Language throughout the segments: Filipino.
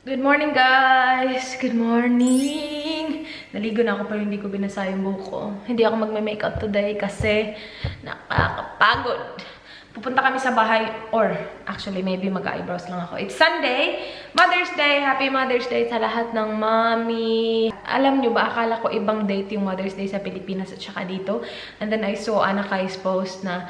Good morning, guys! Good morning! Naligo na ako pero hindi ko binasa yung buhok ko. Hindi ako magme-makeup today kasi nakakapagod. Pupunta kami sa bahay or actually maybe mag-eyebrows lang ako. It's Sunday! Mother's Day! Happy Mother's Day sa lahat ng mommy! Alam nyo ba, akala ko ibang date yung Mother's Day sa Pilipinas at saka dito. And then I saw Anna Kai's post na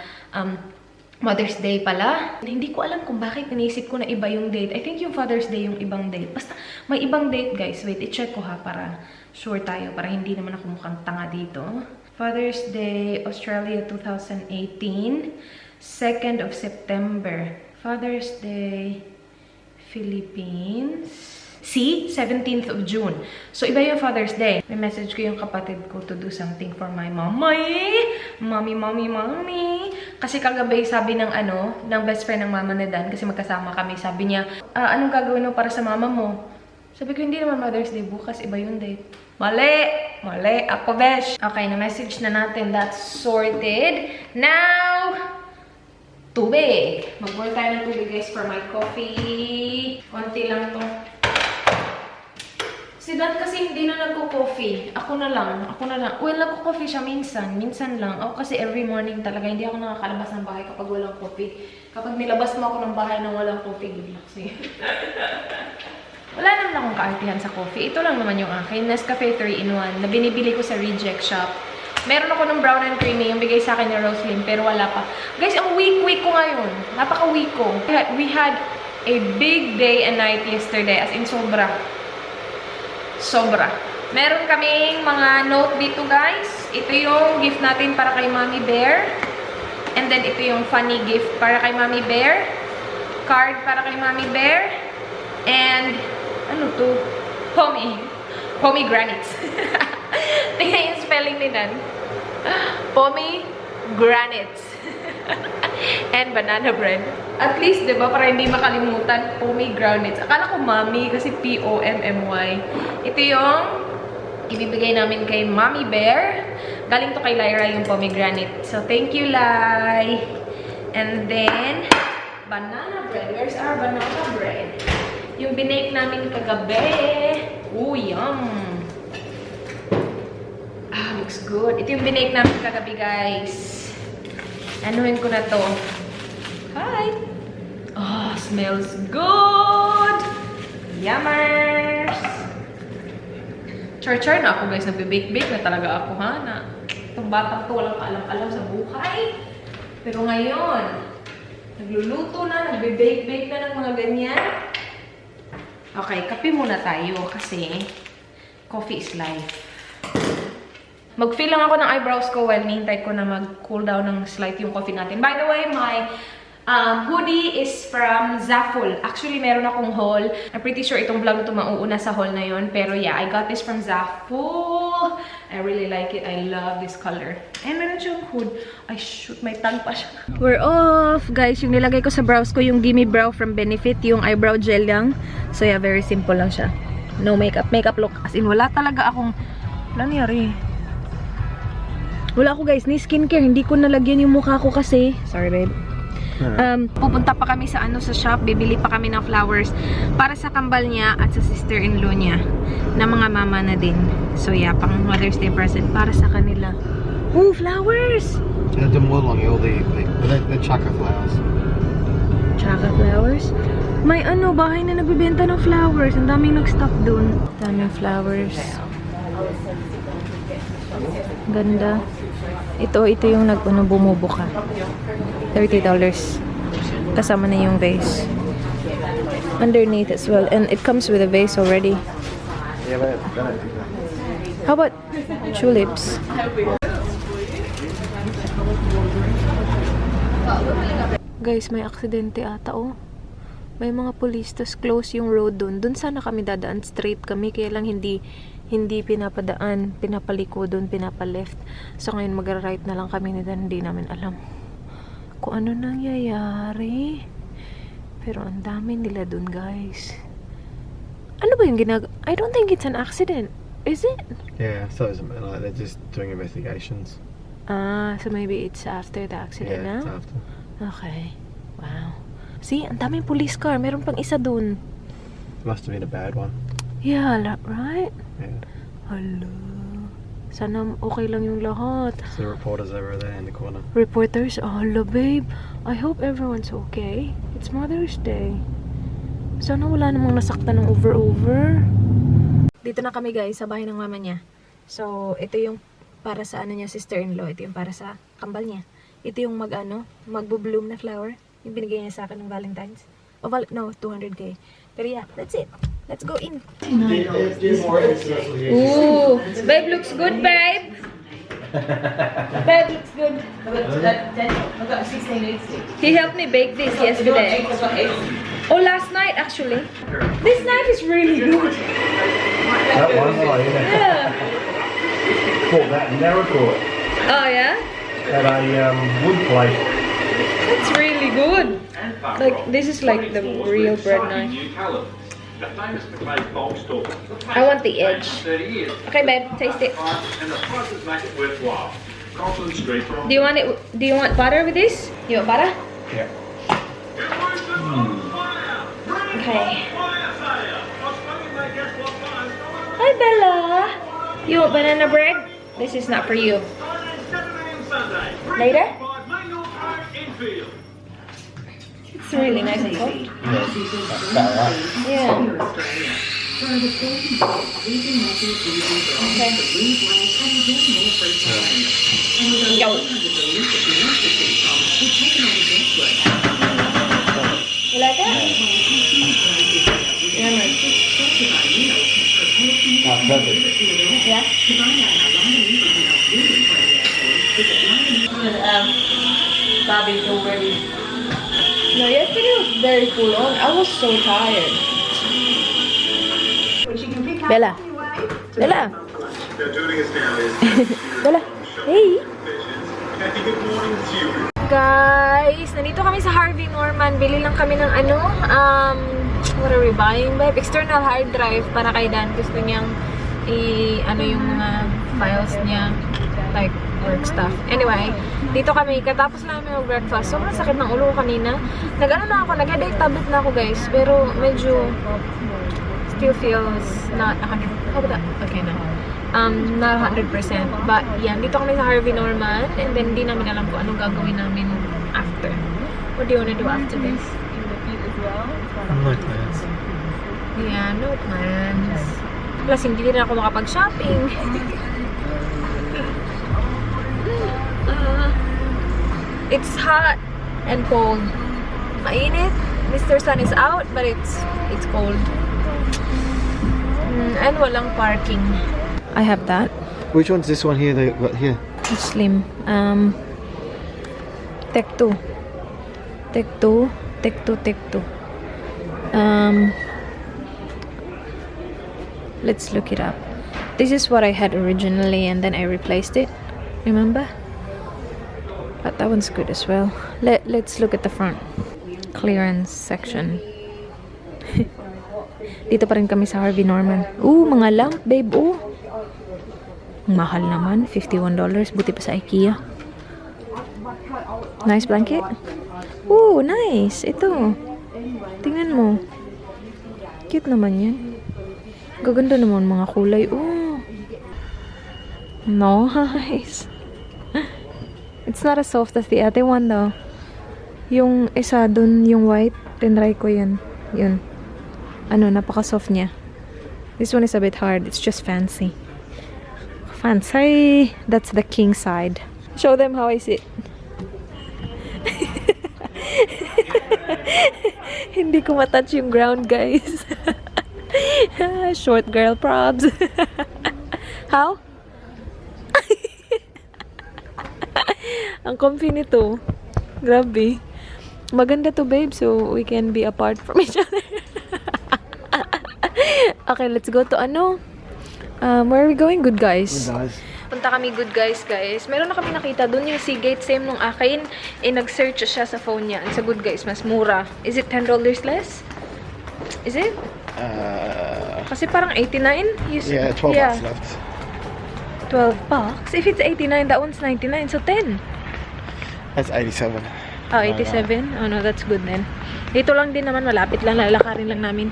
Mother's Day pala. Hindi ko alam kung bakit inisip ko na iba yung date. I think yung Father's Day yung ibang date. Basta may ibang date, guys. Wait, i-check ko ha para sure tayo. Para hindi naman ako mukhang tanga dito. Father's Day, Australia 2018. 2nd of September. Father's Day, Philippines. See? 17th of June. So, iba yung Father's Day. May message ko yung kapatid ko to do something for my mommy. Mommy. Kasi kagabi, sabi ng ng best friend ng mama ni Dan, kasi magkasama kami, sabi niya, anong gagawin mo para sa mama mo? Sabi ko, hindi naman Mother's Day bukas, iba yung date. Mali ako, besh. Okay, na-message na natin. That's sorted. Now, tubig. Mag-boil tayo ng tubig, guys, for my coffee. Konti lang to. Si Dad kasi hindi na nagko-coffee. Ako na lang. Well, nagko-coffee siya minsan. Minsan lang. Ako kasi every morning talaga, hindi ako nakakalabas ng bahay kapag walang coffee. Kapag nilabas mo ako ng bahay nang walang coffee, good luck sa'yo. Wala naman akong kaartihan sa coffee. Ito lang naman yung akin. Nescafe 3-in-1 na binibili ko sa reject shop. Meron ako ng brown and creamy, yung bigay sa akin ni Roslyn, pero wala pa. Guys, ang weak ko ngayon. Napaka-weak ko. We had a big day and night yesterday, as in sobra. Meron kaming mga note dito, guys. Ito yung gift natin para kay Mommy Bear. And then, ito yung funny gift para kay Mommy Bear. Card para kay Mommy Bear. And, ano to? Pomegranates. Tingnan yung spelling ni Dan. Pomegranates. And banana bread. At least, di ba, para hindi makalimutan, pomegranates. Akala ko mommy kasi P-O-M-M-Y. Ito yung ibibigay namin kay Mommy Bear. Galing to kay Lyra yung pomegranate. So, thank you, Lai. And then, banana bread. Where's our banana bread? Yung binake namin kagabi. Ooh, yum! Looks good. Ito yung binake namin kagabi, guys. Anuhin ko na to. Hi! Oh, smells good! Yummers! Char-char na ako, guys. Nagbe-bake-bake na talaga ako, ha? Na itong batang to, walang kaalam-alam sa buhay. Pero ngayon, nagluluto na, nagbe-bake-bake na ng mga ganyan. Okay, kape muna tayo kasi coffee is life. Mag-fill lang ako ng eyebrows ko while nihintay ko na mag-cool down ng slight yung coffee natin. By the way, my hoodie is from Zaful. Actually, meron akong haul. I'm pretty sure itong vlog na ito mauuna sa haul na yun. Pero yeah, I got this from Zaful. I really like it. I love this color. And meron siyang hood. Ay, shoot, may tag pa siya. We're off! Guys, yung nilagay ko sa brows ko, yung Gimme Brow from Benefit, yung eyebrow gel lang. So yeah, very simple lang siya. No makeup. Makeup look. As in, wala talaga akong... Wala nangyari. Wala ako, guys, ni skincare. Hindi ko nalagyan yung mukha ko kasi. Sorry, babe. Pupunta pa kami sa sa shop. Bibili pa kami ng flowers para sa kambal niya at sa sister-in-law niya na mga mama na din. So, yeah, pang Mother's Day present para sa kanila. Ooh, flowers! Yeah, them little all the chocolate flowers. Chocolate flowers? May bahay na nagbibenta ng flowers. Ang daming nag-stop dun. Daming flowers. Ganda. Ito yung bumubuka. $30. Kasama na yung vase. Underneath as well. And it comes with a vase already. Yeah, but How about tulips? Guys, may aksidente ata, oh. May mga police, tas close yung road dun. Dun sana kami dadaan, straight kami. Kaya lang hindi pinapadaan, pinapaliko dun, pinapaleft. So ngayon mag-right na lang kami nila, hindi namin alam kung ano nangyayari. Pero ang dami nila dun, guys. Ano ba yung I don't think it's an accident. Is it? yeah, so it doesn't matter. Like, they're just doing investigations. So maybe it's after the accident Yeah, na? it's after. Okay. Wow. See, ang daming police car. Meron pang isa dun. Must have been a bad one. Yeah, right? Yeah. Hello. Sana okay lang yung lahat. So the reporters over there in the corner. Reporters, hello babe. I hope everyone's okay. It's Mother's Day. Sana wala namang nasaktan ng over. Dito na kami guys, sa bahay ng mama niya. So, ito yung para sa ano niya, sister-in-law. Ito yung para sa kambal niya. Ito yung magbo-bloom na flower. Yung binigay niya sa akin ng Valentine's. No, 200k. Pero yeah, that's it. Let's go in. Ooh, babe looks good, babe. Babe looks good. I've got 16 He helped me bake this yesterday. Oh, last night actually. This knife is really good. That one, oh yeah. Yeah. Caught that Narracourt Oh yeah? at a wood place. That's really good. Like this is like the real bread knife. The famous McVeigh bulk store. I want the edge. 30 years. Okay, babe, taste it. And the prices make it worthwhile. Compton Street from... Do you want it? Do you want butter with this? You want butter? Yeah. Okay. Hi, Bella. You want banana bread? This is not for you. Later? It's really nice and soft. Yeah. Okay. Yo. You like it? Yeah, man. Perfect. Yeah. Bobby's already. No, yesterday was very full on. I was so tired. Bella. Bella. Bella. Hey. Guys, nandito kami sa Harvey Norman. Bili lang kami ng what are we buying, babe? External hard drive para kay Dan. Gusto niyang yung mga files niya. Like, work stuff. Anyway, dito kami. Katapos lang kami mag-breakfast. Sobrang sakit ng ulo ko kanina. Nag-headache tablet na ako, guys. Pero, medyo still feels not 100. How about that? Okay na. Not 100%. But, yan. Dito kami sa Harvey Norman. And then, hindi namin alam kung anong gagawin namin after. What do you wanna do after this? No plans. Yeah, no plans. Plus, hindi rin ako makapag-shopping. It's hot and cold. Mainit. Mr. Sun is out, but it's cold. And walang parking. I have that. Which one's this one here that got here? It's slim. Tech 2. Tech 2. Tech 2. Tech 2. Let's look it up. This is what I had originally and then I replaced it. Remember? But that one's good as well. Let's look at the front. Clearance section. Dito pa rin kami sa Harvey Norman. Ooh, mga lamp, babe. Ooh. Mahal naman. $51. Buti pa sa IKEA. Nice blanket. Ooh, nice. Ito. Tingnan mo. Cute naman yan. Gaganda naman mga kulay. Ooh. Nice. It's not as soft as the other one though. Yung isa dun, yung white, tinry ko yun. Yun. Napaka-soft niya. This one is a bit hard. It's just fancy. Fancy! That's the king side. Show them how I sit. Hindi ko matouch yung ground, guys. Short girl probs. How? Ang comfy nito. Grabe. Maganda to, babe, so we can be apart from each other. Okay, let's go to where are we going? Good Guys. Good Guys. Punta kami Good Guys, guys. Meron na kami nakita doon yung Seagate, same nung akin. Nag-search siya sa phone niya. And sa Good Guys, mas mura. Is it $10 less? Is it? Kasi parang 89. Yeah, 12 bucks left. 12 bucks? If it's 89, that one's 99. So 10. That's 87. Oh, 87? Oh no, that's good then. Dito lang din naman, malapit lang. Lalakarin lang namin.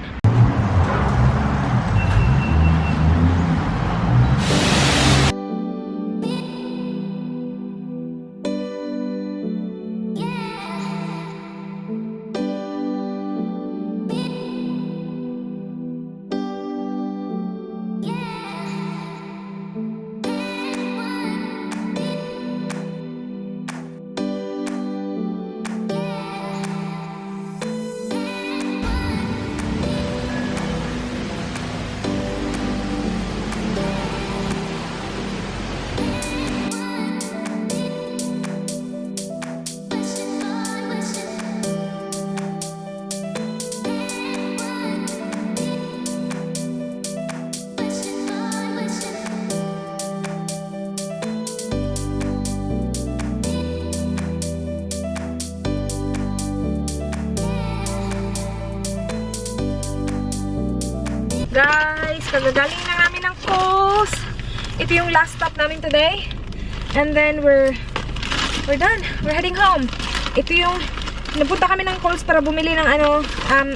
guys, kagagaling na namin ng Kohl's. Ito yung last stop namin today. And then we're done. We're heading home. Ito yung napunta kami ng Kohl's para bumili ng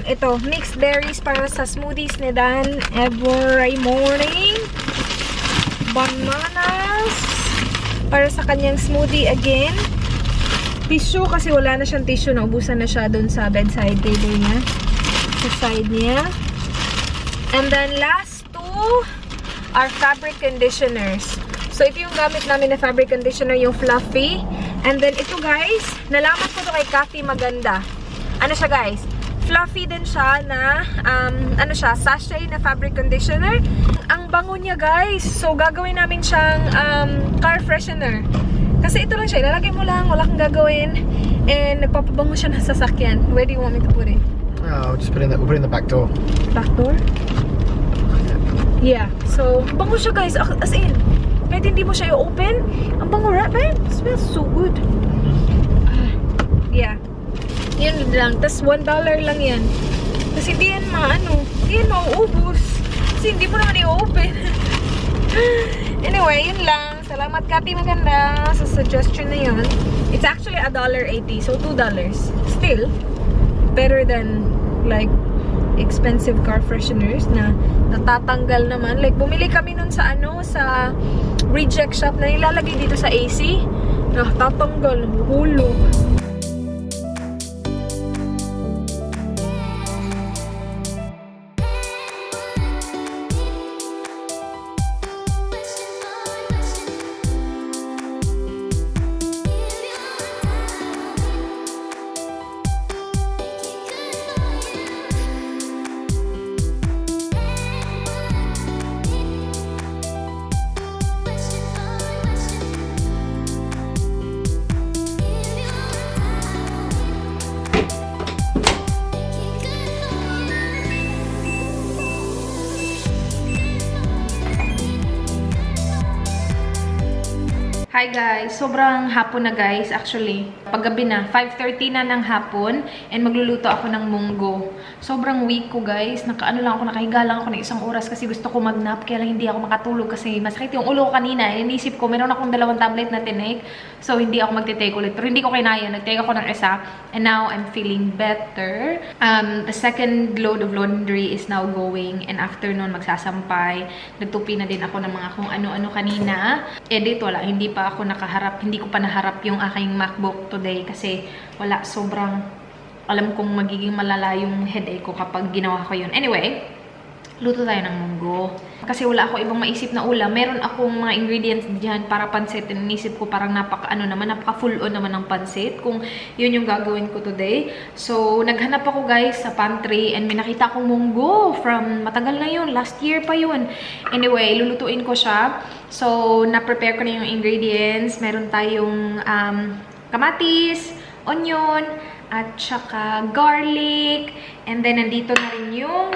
ito, mixed berries para sa smoothies ni Dan every morning. Bananas para sa kanyang smoothie again. Tissue kasi wala na siyang tissue, naubusan na siya doon sa bedside table niya. Sa side niya. And then last two are fabric conditioners. So ito yung gamit namin na fabric conditioner, yung Fluffy. And then ito guys, nalaman ko to kay Kathy Maganda. Ano siya guys? Fluffy din siya na, sachet na fabric conditioner. Ang bango niya guys. So gagawin namin siyang car freshener. Kasi ito lang siya, ilalagay mo lang, wala kang gagawin. And nagpapabango siya ng sasakyan. Where do you want me to put it? Oh, we'll put it in the back door. Back door? Yeah. So, bango siya guys. As in, kahit hindi mo siya i-open, ang bango, right, babe? It smells so good. Yeah. Yun lang. Tas $1 lang yan. Kasi hindi yan hindi yan mauubos. Kasi hindi mo naman i-open. Anyway, yun lang. Salamat Kathy Maganda sa suggestion na yun. It's actually $1.80. So, $2. Still, better than like expensive car fresheners na natatanggal naman. Like, bumili kami nun sa sa reject shop na nilalagay dito sa AC. Natatanggal. Hulog. Hi guys! Sobrang hapon na guys, actually. Paggabi na, 5:30 na ng hapon and magluluto ako ng munggo. Sobrang weak ko guys. Nakaano lang ako, nakahiga lang ako ng 1 oras kasi gusto ko mag-nap. Kaya lang hindi ako makatulog kasi masakit yung ulo ko kanina. Inisip ko, meron akong 2 tablet na tinake. So hindi ako magtitake ulit. Pero hindi ko kinaya. Nagtake ako ng isa. And now I'm feeling better. The second load of laundry is now going. And after nun, magsasampay. Nagtupi na din ako ng mga kung ano-ano kanina. Edit, wala. Hindi pa ako nakaharap. Hindi ko pa naharap yung aking MacBook today kasi wala, sobrang alam kong magiging malala yung headache ko kapag ginawa ko yun. Anyway, luto tayo ng munggo. Kasi wala ako ibang maisip na ulam. Meron akong mga ingredients dyan para pansit. Inisip ko parang napaka full on naman ng pansit kung yun yung gagawin ko today. So, naghanap ako guys sa pantry and may nakita akong munggo from matagal na yun. Last year pa yun. Anyway, lulutuin ko siya. So, na-prepare ko na yung ingredients. Meron tayong kamatis, onion, at saka garlic. And then, nandito na rin yung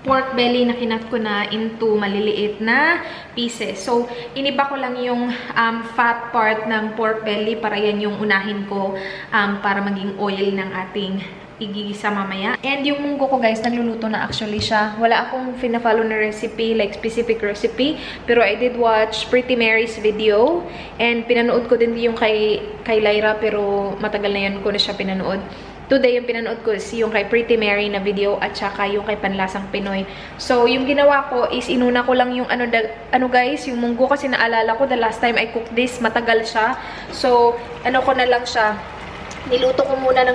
pork belly na kinat ko na into maliliit na pieces. So, iniba ko lang yung fat part ng pork belly para yan yung unahin ko para maging oil ng ating igigisa mamaya. And yung munggo ko guys, nagluluto na actually siya. Wala akong fina-follow na recipe, like specific recipe. Pero I did watch Pretty Mary's video. And pinanood ko din yung kay Lyra, pero matagal na yun ko na siya pinanood. Today, yung pinanood ko is yung kay Pretty Mary na video at saka yung kay Panlasang Pinoy. So, yung ginawa ko is inuna ko lang yung guys, yung munggo kasi naalala ko the last time I cooked this, matagal siya. So, ko na lang siya. Niluto ko muna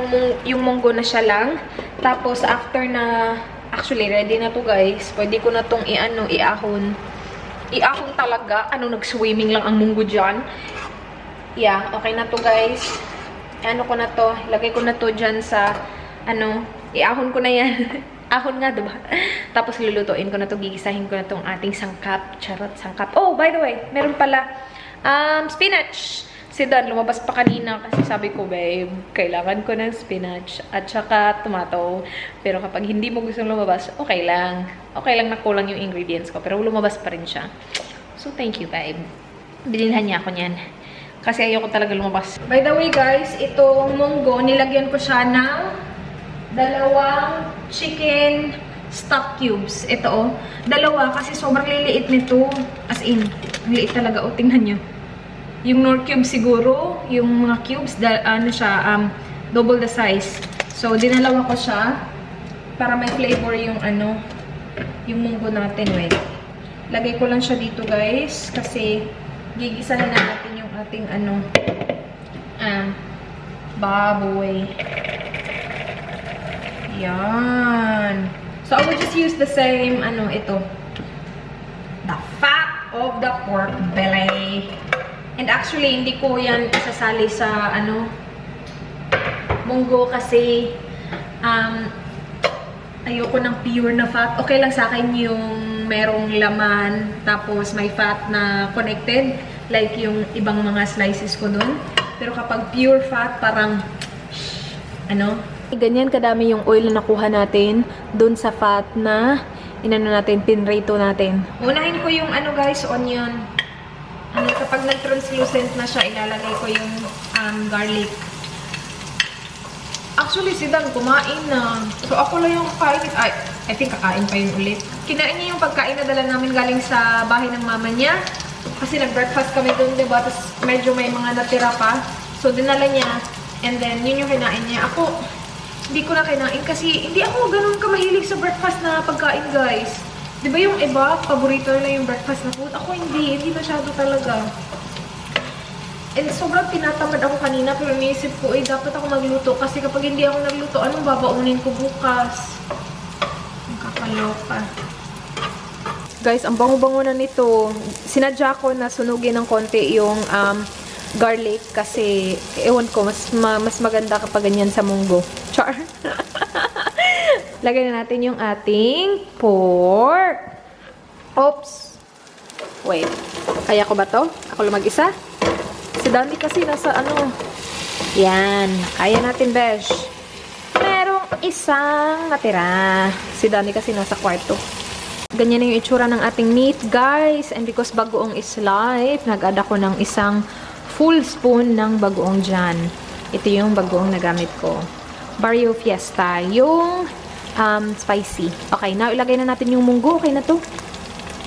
yung munggo na siya lang. Tapos, after na, actually, ready na to guys. Pwede ko na tong iahon. Iahon talaga. Nag-swimming lang ang munggo dyan. Yeah, okay na to guys. Ko na to. Ilagay ko na to dyan sa, iahon ko na yan. Ahon nga, diba? Tapos, lulutuin ko na to. Gigisahin ko na tong ating sangkap. Charot, sangkap. Oh, by the way, meron pala, spinach. Si Dan, lumabas pa kanina kasi sabi ko, babe, kailangan ko ng spinach at saka tomato. Pero kapag hindi mo gustong lumabas, okay lang. Okay lang na kulang yung ingredients ko. Pero lumabas pa rin siya. So, thank you, babe. Binilhan niya ako niyan. Kasi ayoko talaga lumabas. By the way, guys, itong munggo, nilagyan ko siya ng 2 chicken stock cubes. Ito oh. Dalawa kasi sobrang liliit nito. As in, ang liit talaga. O, tingnan nyo. Yung Knorr cube siguro, yung mga cubes, ano siya, double the size. So, dinalawa ko siya para may flavor yung ano, yung munggo natin. Wait. Lagay ko lang siya dito, guys, kasi gigisahin na natin yung ating ano, baboy. Yan. So, I will just use the same, ano, ito. The fat of the pork belly. And actually, hindi ko yan isasali sa, ano, munggo kasi, ayoko ng pure na fat. Okay lang sa akin yung merong laman, tapos may fat na connected, like yung ibang mga slices ko dun. Pero kapag pure fat, parang, ano, ganyan kadami yung oil na nakuha natin dun sa fat na inano natin, pinrito natin. Unahin ko yung ano guys, onion. Ano, kapag nag-translucent na siya, ilalagay ko yung garlic. Actually, si Dan kumain na. So, ako lang yung kakain. Ay, I think kakain pa yun ulit. Kinain niya yung pagkain na dala namin galing sa bahay ng mama niya. Kasi nag-breakfast kami doon, diba? Tapos medyo may mga natira pa. So, dinala niya. And then, yun yung kinain niya. Ako, hindi ko na kinain kasi hindi ako ganun kamahilig sa breakfast na pagkain, guys. Diba yung iba, paborito na yung breakfast na food? Ako hindi masyado talaga. And sobrang tinatamad ako kanina, pero naisip ko, dapat ako magluto. Kasi kapag hindi ako nagluto, anong babaunin ko bukas? Ang kakaloka. Guys, ang bango-bango na nito. Sinadya ko na sunugin ng konti yung garlic kasi, ewan ko, mas maganda kapag ganyan sa munggo. Char! Lagay na natin yung ating pork. Oops! Wait. Kaya ko ba to? Ako lang mag-isa? Si Dami kasi nasa ano. Yan. Kaya natin, besh. Merong isang natira. Si Dami kasi nasa kwarto. Ganyan na yung itsura ng ating meat, guys. And because bagoong is life, nag-add ako ng isang full spoon ng bagoong dyan. Ito yung bagoong nagamit ko. Barrio Fiesta. Yung spicy. Okay, now ilagay na natin yung munggo. Okay na to.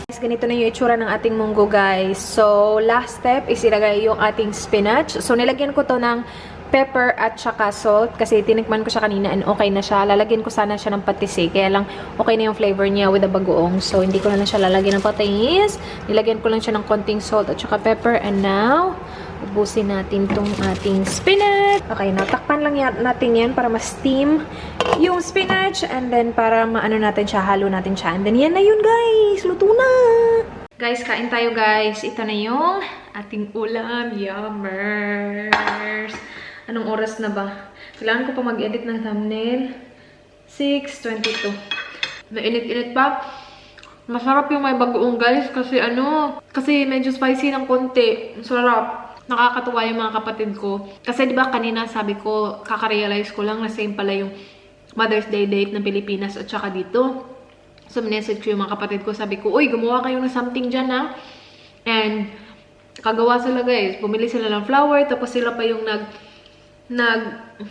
Guys, ganito na yung itsura ng ating munggo, guys. So, last step is ilagay yung ating spinach. So, nilagyan ko to ng pepper at saka salt kasi tinikman ko siya kanina and okay na siya. Lalagyan ko sana siya ng patis eh. Kaya lang, okay na yung flavor niya with the bagoong. So, hindi ko na lang siya lalagyan ng patis. Nilagyan ko lang siya ng konting salt at saka pepper. And now, ubusin natin tong ating spinach. Okay, natakpan lang natin yan para ma-steam yung spinach. And then, para maano natin siya, halo natin siya. And then, yan na yun, guys. Luto na! Guys, kain tayo, guys. Ito na yung ating ulam. Yummers! Anong oras na ba? Kailangan ko pa mag-edit ng thumbnail. 6:22. Mainit-init pa. Masarap yung may bagoong, guys. Kasi kasi medyo spicy ng konti. Sarap. Nakakatuwa yung mga kapatid ko. Kasi diba kanina sabi ko, kaka-realize ko lang na same pala yung Mother's Day date ng Pilipinas at saka dito. So, message ko yung mga kapatid ko. Sabi ko, uy, gumawa kayo ng something dyan, ha? And, kagawa sila, guys. Bumili sila ng flower. Tapos sila pa yung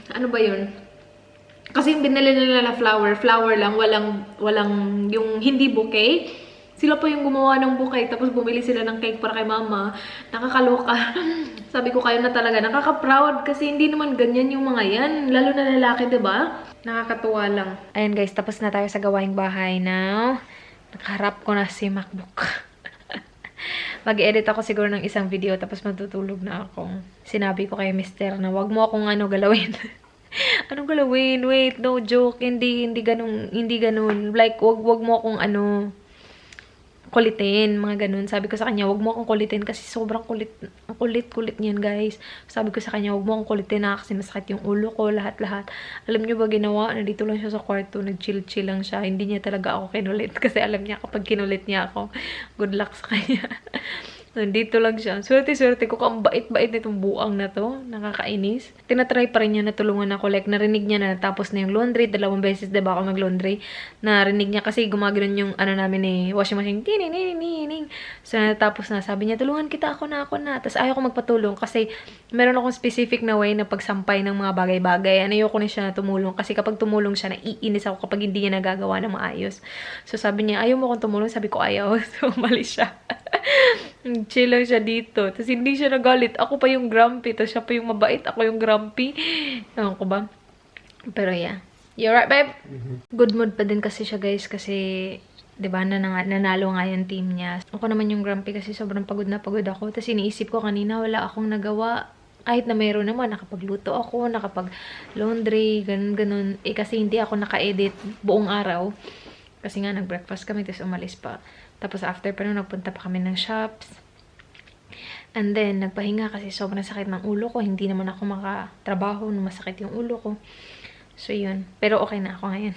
ano ba yun? Kasi yung binili nila na flower lang. Walang yung hindi bouquet. Sila pa yung gumawa ng bouquet, tapos bumili sila ng cake para kay mama. Nakakaloka. Sabi ko, kayo na talaga. Nakaka-proud kasi hindi naman ganyan yung mga yan. Lalo na lalaki, diba? Nakakatuwa lang. Ayan guys, tapos na tayo sa gawaing bahay now. Nakaharap ko na si MacBook. Mag-edit ako siguro ng isang video, tapos matutulog na ako. Sinabi ko kay Mister na wag mo akong galawin. Anong galawin? Wait, no joke. Hindi ganun. Like, wag mo akong kulitin, mga ganun. Sabi ko sa kanya, wag mo akong kulitin kasi sobrang kulit niyan, guys. Sabi ko sa kanya, wag mo akong kulitin na kasi masakit yung ulo ko, lahat. Alam niyo ba ginawa? Nandito lang siya sa kwarto, nag-chill lang siya. Hindi niya talaga ako kinulit kasi alam niya kapag kinulit niya ako, good luck sa kanya. Nandito lang siya. Swerte-swerte ko kung bait-bait nitong buang na to. Nakakainis. Tinatry pa rin niya na tulungan ako. Like, narinig niya na tapos na yung laundry. 2 beses, diba ako mag-laundry. Narinig niya kasi gumagano'n yung ano namin washing machine. Tining. So, natapos na. Sabi niya, tulungan kita, ako na. Tapos ayaw ko magpatulong kasi meron akong specific na way na pagsampay ng mga bagay-bagay. Ayoko na siya na tumulong. Kasi kapag tumulong siya, naiinis ako kapag hindi niya nagagawa na maayos. So, sabi niya, ayaw mo akong tumulong. Sabi ko, ayaw. So, umalis siya. Chill lang siya dito. Tapos hindi siya nagalit. Ako pa yung grumpy. Tapos siya pa yung mabait. Ako yung grumpy. Ewan ko ba? Pero yeah. You alright, babe? Good mood pa din kasi siya, guys. Kasi, diba, nanalo nga yung team niya. Ako naman yung grumpy kasi sobrang pagod na pagod ako. Tapos iniisip ko kanina, wala akong nagawa. Kahit na mayroon naman, nakapagluto ako, nakapag-laundry, ganun. Kasi hindi ako naka-edit buong araw. Kasi nga, nag-breakfast kami, tapos umalis pa. Tapos after pa nun, nagpunta pa kami ng shops. And then, nagpahinga kasi sobrang sakit ng ulo ko. Hindi naman ako makatrabaho nung masakit yung ulo ko. So, yun. Pero okay na ako ngayon.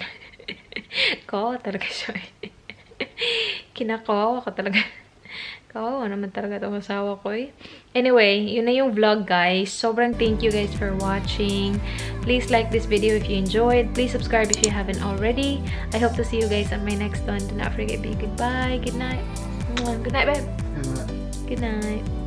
Kawawa talaga siya. Kinakawawa ko talaga. Kawawa naman talaga itong asawa ko eh. Anyway, yun na yung vlog, guys. Sobrang thank you guys for watching. Please like this video if you enjoyed. Please subscribe if you haven't already. I hope to see you guys on my next one. Do not forget to be goodbye. Good night. Good night, babe. Good night.